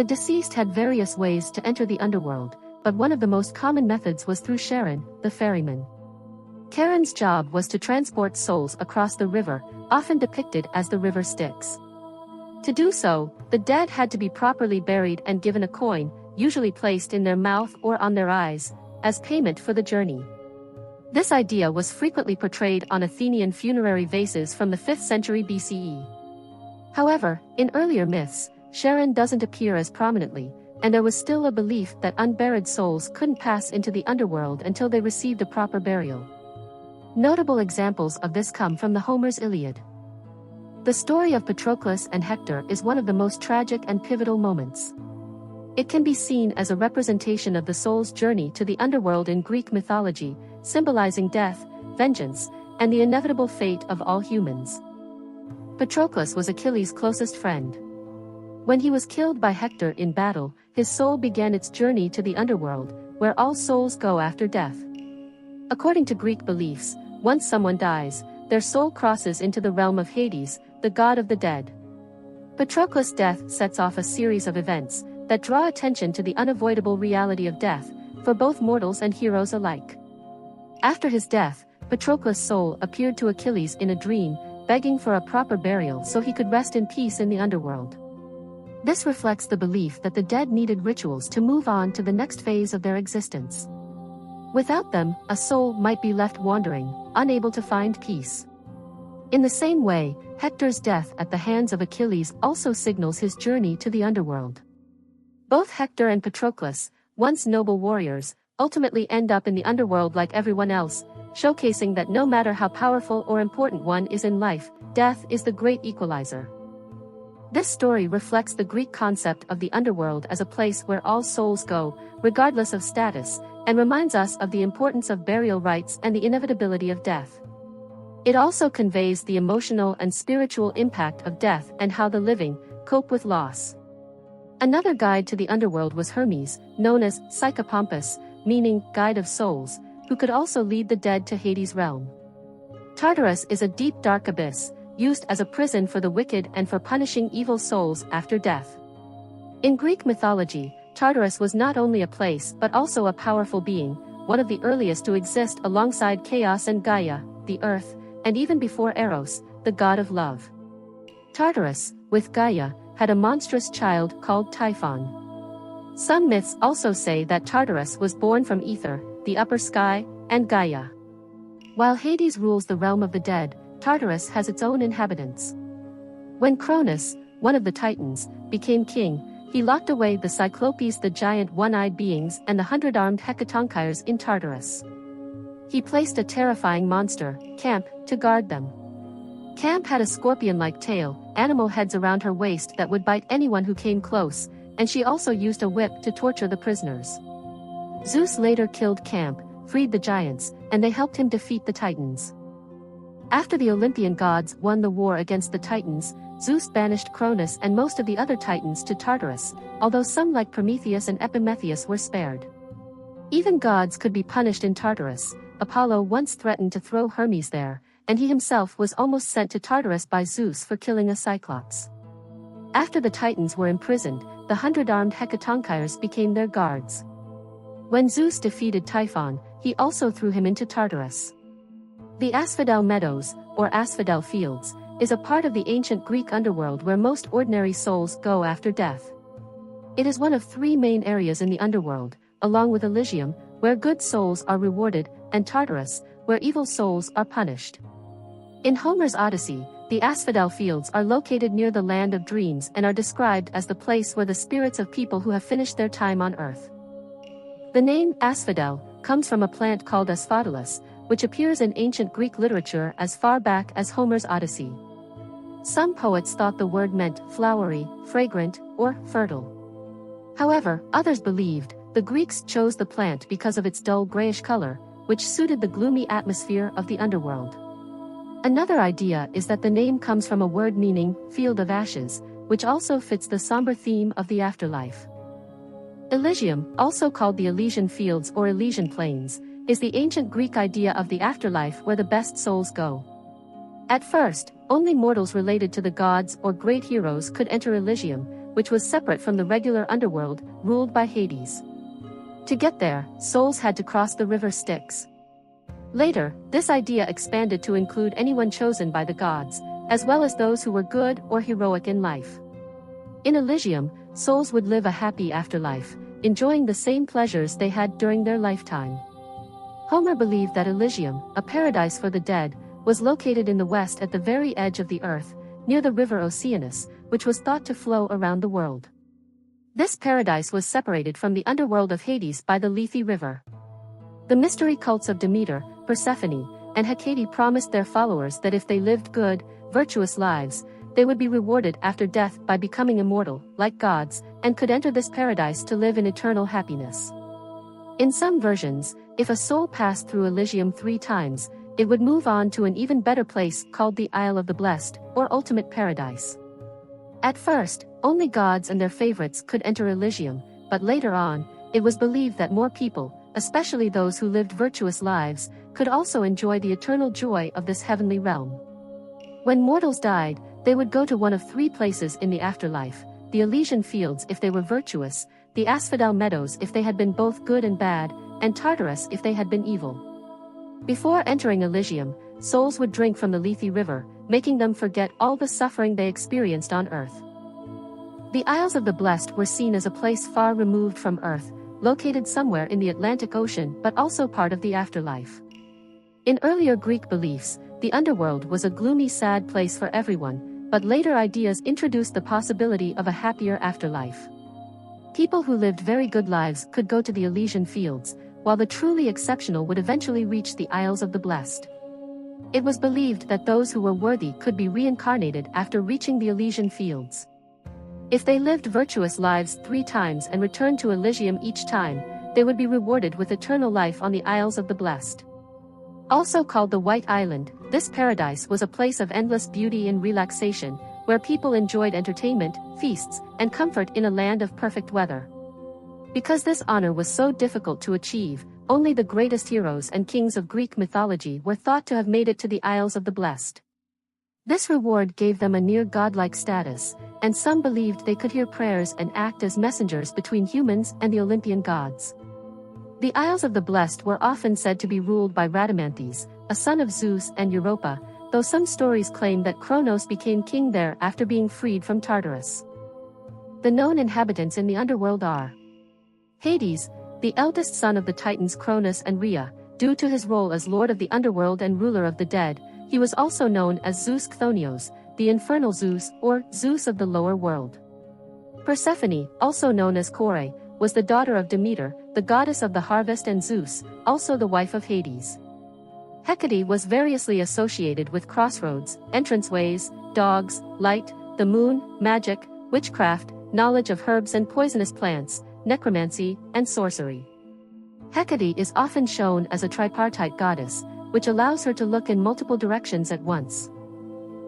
The deceased had various ways to enter the underworld, but one of the most common methods was through Charon, the ferryman. Charon's job was to transport souls across the river, often depicted as the River Styx. To do so, the dead had to be properly buried and given a coin, usually placed in their mouth or on their eyes, as payment for the journey. This idea was frequently portrayed on Athenian funerary vases from the 5th century BCE. However, in earlier myths, Charon doesn't appear as prominently, and there was still a belief that unburied souls couldn't pass into the underworld until they received a proper burial. Notable examples of this come from the Homer's Iliad. The story of Patroclus and Hector is one of the most tragic and pivotal moments. It can be seen as a representation of the soul's journey to the underworld in Greek mythology, symbolizing death, vengeance, and the inevitable fate of all humans. Patroclus was Achilles' closest friend. When he was killed by Hector in battle, his soul began its journey to the underworld, where all souls go after death. According to Greek beliefs, once someone dies, their soul crosses into the realm of Hades, the god of the dead. Patroclus' death sets off a series of events that draw attention to the unavoidable reality of death, for both mortals and heroes alike. After his death, Patroclus' soul appeared to Achilles in a dream, begging for a proper burial so he could rest in peace in the underworld. This reflects the belief that the dead needed rituals to move on to the next phase of their existence. Without them, a soul might be left wandering, unable to find peace. In the same way, Hector's death at the hands of Achilles also signals his journey to the underworld. Both Hector and Patroclus, once noble warriors, ultimately end up in the underworld like everyone else, showcasing that no matter how powerful or important one is in life, death is the great equalizer. This story reflects the Greek concept of the underworld as a place where all souls go, regardless of status, and reminds us of the importance of burial rites and the inevitability of death. It also conveys the emotional and spiritual impact of death and how the living cope with loss. Another guide to the underworld was Hermes, known as Psychopompus, meaning guide of souls, who could also lead the dead to Hades' realm. Tartarus is a deep dark abyss, used as a prison for the wicked and for punishing evil souls after death. In Greek mythology, Tartarus was not only a place but also a powerful being, one of the earliest to exist alongside Chaos and Gaia, the earth, and even before Eros, the god of love. Tartarus, with Gaia, had a monstrous child called Typhon. Some myths also say that Tartarus was born from Ether, the upper sky, and Gaia. While Hades rules the realm of the dead, Tartarus has its own inhabitants. When Cronus, one of the Titans, became king, he locked away the Cyclopes, the giant one-eyed beings, and the 100-armed Hecatonchires in Tartarus. He placed a terrifying monster, Camp, to guard them. Camp had a scorpion-like tail, animal heads around her waist that would bite anyone who came close, and she also used a whip to torture the prisoners. Zeus later killed Camp, freed the giants, and they helped him defeat the Titans. After the Olympian gods won the war against the Titans, Zeus banished Cronus and most of the other Titans to Tartarus, although some like Prometheus and Epimetheus were spared. Even gods could be punished in Tartarus. Apollo once threatened to throw Hermes there, and he himself was almost sent to Tartarus by Zeus for killing a Cyclops. After the Titans were imprisoned, the 100-armed Hecatonchires became their guards. When Zeus defeated Typhon, he also threw him into Tartarus. The Asphodel Meadows, or Asphodel Fields, is a part of the ancient Greek underworld where most ordinary souls go after death. It is one of 3 main areas in the underworld, along with Elysium, where good souls are rewarded, and Tartarus, where evil souls are punished. In Homer's Odyssey, the Asphodel Fields are located near the land of dreams and are described as the place where the spirits of people who have finished their time on earth. The name asphodel comes from a plant called asphodelus, which appears in ancient Greek literature as far back as Homer's Odyssey. Some poets thought the word meant flowery, fragrant, or fertile. However, others believed the Greeks chose the plant because of its dull grayish color, which suited the gloomy atmosphere of the underworld. Another idea is that the name comes from a word meaning field of ashes, which also fits the somber theme of the afterlife. Elysium, also called the Elysian Fields or Elysian Plains, is the ancient Greek idea of the afterlife where the best souls go. At first, only mortals related to the gods or great heroes could enter Elysium, which was separate from the regular underworld, ruled by Hades. To get there, souls had to cross the River Styx. Later, this idea expanded to include anyone chosen by the gods, as well as those who were good or heroic in life. In Elysium, souls would live a happy afterlife, enjoying the same pleasures they had during their lifetime. Homer believed that Elysium, a paradise for the dead, was located in the west at the very edge of the earth, near the river Oceanus, which was thought to flow around the world. This paradise was separated from the underworld of Hades by the Lethe River. The mystery cults of Demeter, Persephone, and Hecate promised their followers that if they lived good, virtuous lives, they would be rewarded after death by becoming immortal, like gods, and could enter this paradise to live in eternal happiness. In some versions, if a soul passed through Elysium 3 times, it would move on to an even better place called the Isle of the Blessed, or Ultimate Paradise. At first, only gods and their favorites could enter Elysium, but later on, it was believed that more people, especially those who lived virtuous lives, could also enjoy the eternal joy of this heavenly realm. When mortals died, they would go to one of 3 places in the afterlife: the Elysian fields if they were virtuous, the Asphodel meadows if they had been both good and bad, and Tartarus if they had been evil. Before entering Elysium, souls would drink from the Lethe River, making them forget all the suffering they experienced on earth. The Isles of the Blessed were seen as a place far removed from earth, located somewhere in the Atlantic Ocean but also part of the afterlife. In earlier Greek beliefs, the underworld was a gloomy, sad place for everyone, but later ideas introduced the possibility of a happier afterlife. People who lived very good lives could go to the Elysian fields, while the truly exceptional would eventually reach the Isles of the Blessed. It was believed that those who were worthy could be reincarnated after reaching the Elysian fields. If they lived virtuous lives 3 times and returned to Elysium each time, they would be rewarded with eternal life on the Isles of the Blessed. Also called the White Island, this paradise was a place of endless beauty and relaxation, where people enjoyed entertainment, feasts, and comfort in a land of perfect weather. Because this honor was so difficult to achieve, only the greatest heroes and kings of Greek mythology were thought to have made it to the Isles of the Blessed. This reward gave them a near godlike status, and some believed they could hear prayers and act as messengers between humans and the Olympian gods. The Isles of the Blessed were often said to be ruled by Rhadamanthys, a son of Zeus and Europa, though some stories claim that Kronos became king there after being freed from Tartarus. The known inhabitants in the underworld are Hades, the eldest son of the Titans Cronus and Rhea. Due to his role as lord of the underworld and ruler of the dead, he was also known as Zeus Chthonios, the infernal Zeus, or Zeus of the lower world. Persephone, also known as Kore, was the daughter of Demeter, the goddess of the harvest, and Zeus, also the wife of Hades. Hecate was variously associated with crossroads, entranceways, dogs, light, the moon, magic, witchcraft, knowledge of herbs and poisonous plants, necromancy, and sorcery. Hecate is often shown as a tripartite goddess, which allows her to look in multiple directions at once.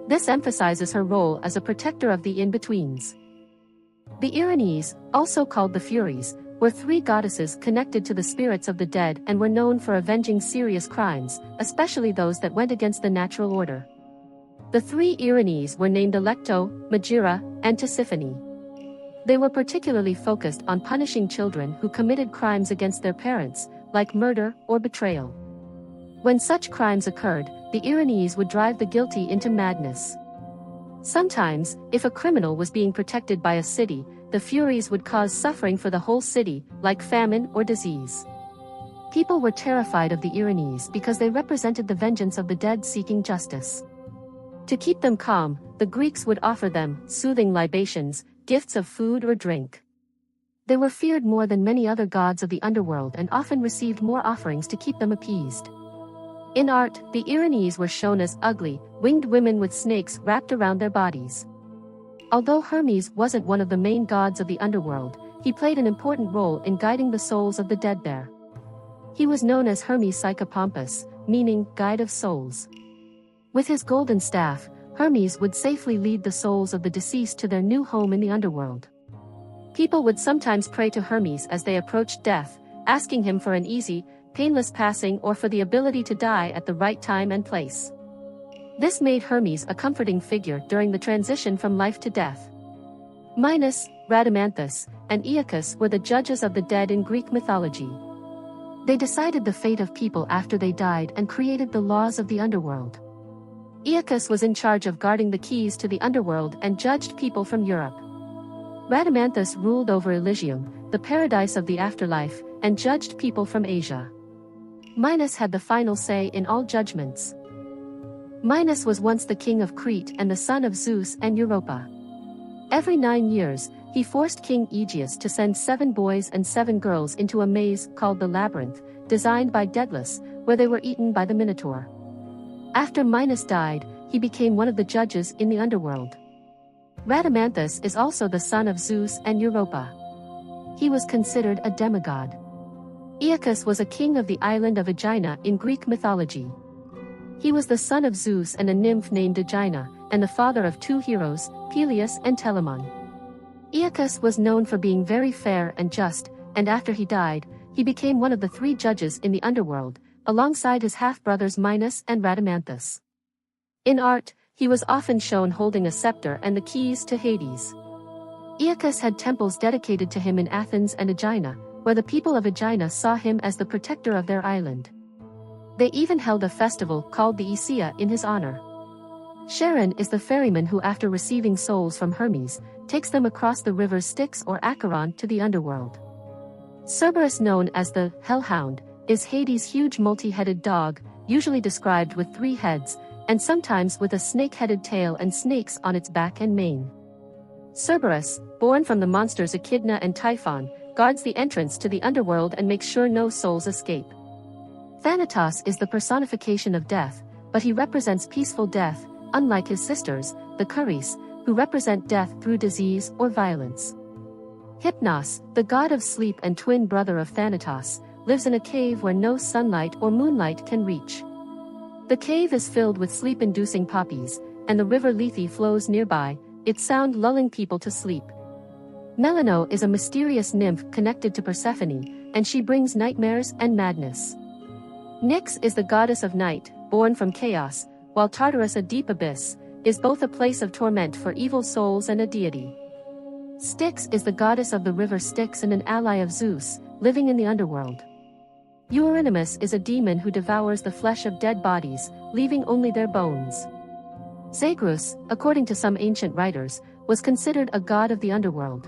This emphasizes her role as a protector of the in-betweens. The Erinyes, also called the Furies, were 3 goddesses connected to the spirits of the dead and were known for avenging serious crimes, especially those that went against the natural order. The 3 Erinyes were named Alecto, Megira, and Tisiphone. They were particularly focused on punishing children who committed crimes against their parents, like murder or betrayal. When such crimes occurred, the Erinyes would drive the guilty into madness. Sometimes, if a criminal was being protected by a city, the Furies would cause suffering for the whole city, like famine or disease. People were terrified of the Erinyes because they represented the vengeance of the dead seeking justice. To keep them calm, the Greeks would offer them soothing libations, gifts of food or drink. They were feared more than many other gods of the underworld and often received more offerings to keep them appeased. In art, the Erinyes were shown as ugly, winged women with snakes wrapped around their bodies. Although Hermes wasn't one of the main gods of the underworld, he played an important role in guiding the souls of the dead there. He was known as Hermes Psychopompus, meaning guide of souls. With his golden staff, Hermes would safely lead the souls of the deceased to their new home in the underworld. People would sometimes pray to Hermes as they approached death, asking him for an easy, painless passing or for the ability to die at the right time and place. This made Hermes a comforting figure during the transition from life to death. Minos, Rhadamanthus, and Aeacus were the judges of the dead in Greek mythology. They decided the fate of people after they died and created the laws of the underworld. Aeacus was in charge of guarding the keys to the underworld and judged people from Europe. Rhadamanthus ruled over Elysium, the paradise of the afterlife, and judged people from Asia. Minos had the final say in all judgments. Minos was once the king of Crete and the son of Zeus and Europa. Every 9 years, he forced King Aegeus to send 7 boys and 7 girls into a maze called the Labyrinth, designed by Daedalus, where they were eaten by the Minotaur. After Minos died, he became one of the judges in the underworld. Rhadamanthus is also the son of Zeus and Europa. He was considered a demigod. Aeacus was a king of the island of Aegina in Greek mythology. He was the son of Zeus and a nymph named Aegina, and the father of 2 heroes, Peleus and Telamon. Aeacus was known for being very fair and just, and after he died, he became one of the 3 judges in the underworld, alongside his half-brothers Minos and Rhadamanthus. In art, he was often shown holding a scepter and the keys to Hades. Aeacus had temples dedicated to him in Athens and Aegina, where the people of Aegina saw him as the protector of their island. They even held a festival called the Aesia in his honor. Charon is the ferryman who, after receiving souls from Hermes, takes them across the River Styx or Acheron to the underworld. Cerberus, known as the Hellhound, is Hades' huge multi-headed dog, usually described with 3 heads, and sometimes with a snake-headed tail and snakes on its back and mane. Cerberus, born from the monsters Echidna and Typhon, guards the entrance to the underworld and makes sure no souls escape. Thanatos is the personification of death, but he represents peaceful death, unlike his sisters, the Furies, who represent death through disease or violence. Hypnos, the god of sleep and twin brother of Thanatos, lives in a cave where no sunlight or moonlight can reach. The cave is filled with sleep-inducing poppies, and the river Lethe flows nearby, its sound lulling people to sleep. Melano is a mysterious nymph connected to Persephone, and she brings nightmares and madness. Nyx is the goddess of night, born from chaos, while Tartarus, a deep abyss, is both a place of torment for evil souls and a deity. Styx is the goddess of the river Styx and an ally of Zeus, living in the underworld. Eurynomus is a demon who devours the flesh of dead bodies, leaving only their bones. Zagreus, according to some ancient writers, was considered a god of the underworld.